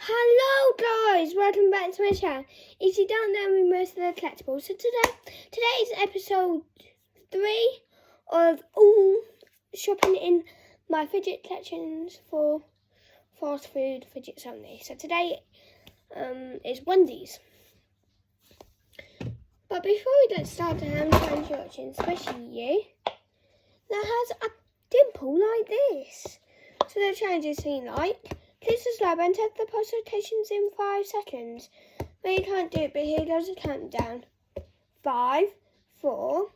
Hello guys, welcome back to my channel. If you don't know me, most of the collectibles. So today is episode 3 of all shopping in my fidget collections for fast food fidgets only. So today is Wendy's. But before we get started, I'm trying to watch, especially you, that has a dimple like this. So the challenge is seen like. Please subscribe and test the post notifications in 5 seconds. No, you can't do it, but here goes the countdown. 5, 4,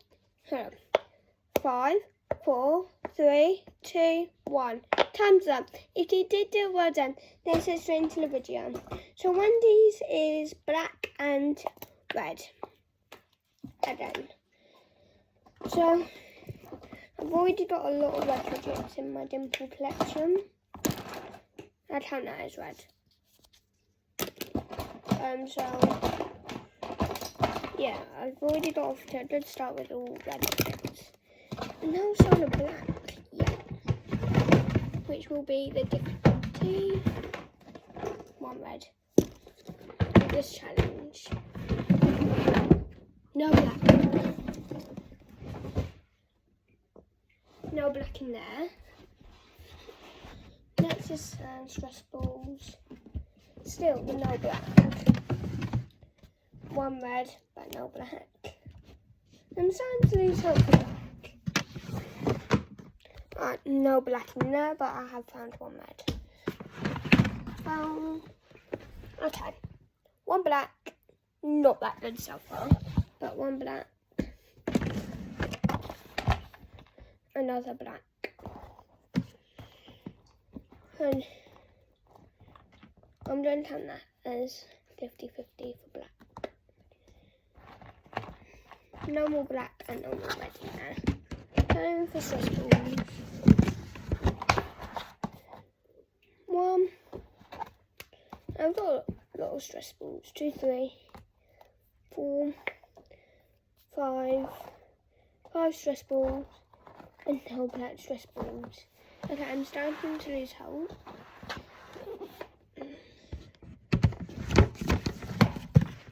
3, 2, 1. Time's up. If you did do it, well done. Let's get straight into the video. So Wendy's is black and red. Again. So I've already got a lot of red fidgets in my dimple collection. I count that as red. So yeah, I've already got off to a good start with all red fidgets. And now it's on the black, which will be the difficulty. 1 red. This challenge. No black. No black in there. Next is stress balls. Still with no black. 1 red, but no black. I'm starting to lose hope for black. Alright, no black in there, but I have found 1 red. Okay. 1 black. Not that good so far, but 1 black. Another black. And I'm going to count that as 50-50 for black. No more black and no more red in there. Time for stress balls. 1. I've got a lot of stress balls. 2, 3, 4, 5. 5 stress balls and no black stress balls. Okay, I'm starting to lose hope.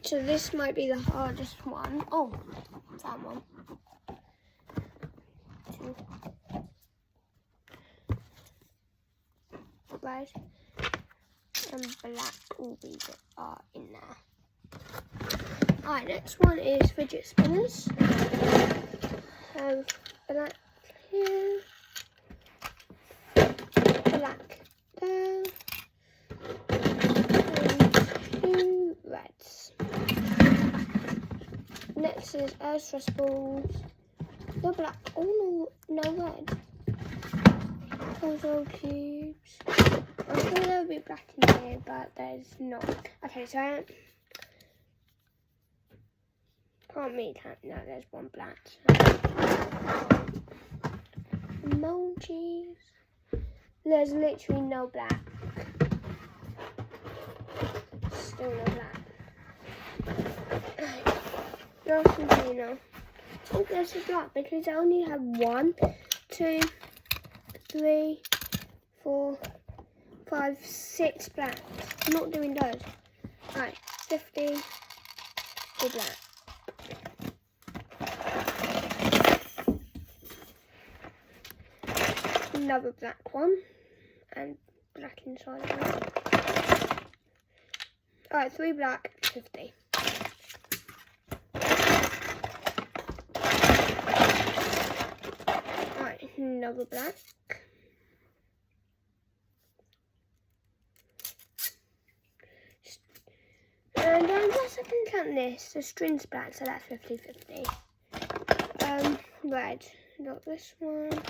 So this might be the hardest one. Oh, that one. 2. Red and black will be in there. Alright, next one is fidget spinners. Black here. Black there, and 2 reds. Next is air stress balls. No black, oh no red. Puzzle cubes. I thought there would be black in here, but there's not. Okay, so I can't meet that. No, there's 1 black. Emojis. There's literally no black. Still no black. Last container. Oh, there's a black because I only have 1, 2, 3, 4, 5, 6 blacks. I'm not doing those. Alright, 50 for black. Another black one. And black inside of it. Alright, 3 black, 50. Alright, another black. And I guess I can count this. The string's black, so that's 50-50. Red. Got this one.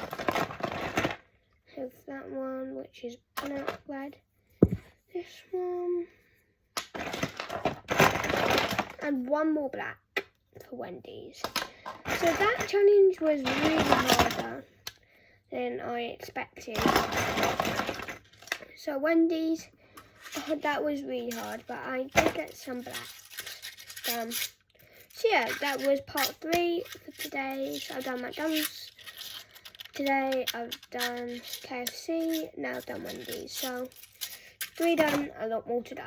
Have that one, which is black, red. This one. And 1 more black for Wendy's. So that challenge was really harder than I expected. So Wendy's, that was really hard, but I did get some blacks done. So yeah, that was part 3 for today. So I've done McDonald's. Today I've done KFC, now I've done Wendy's. So 3 done, a lot more to do.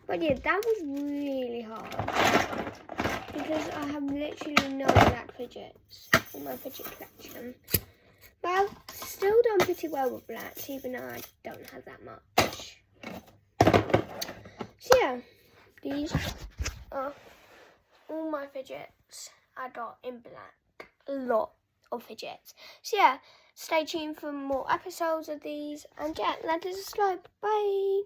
But yeah, that was really hard because I have literally no black fidgets in my fidget collection. But I've still done pretty well with blacks, even though I don't have that much. So yeah, these are all my fidgets I got in black. A lot of fidgets. So yeah, stay tuned for more episodes of these. And yeah, like and subscribe. Bye.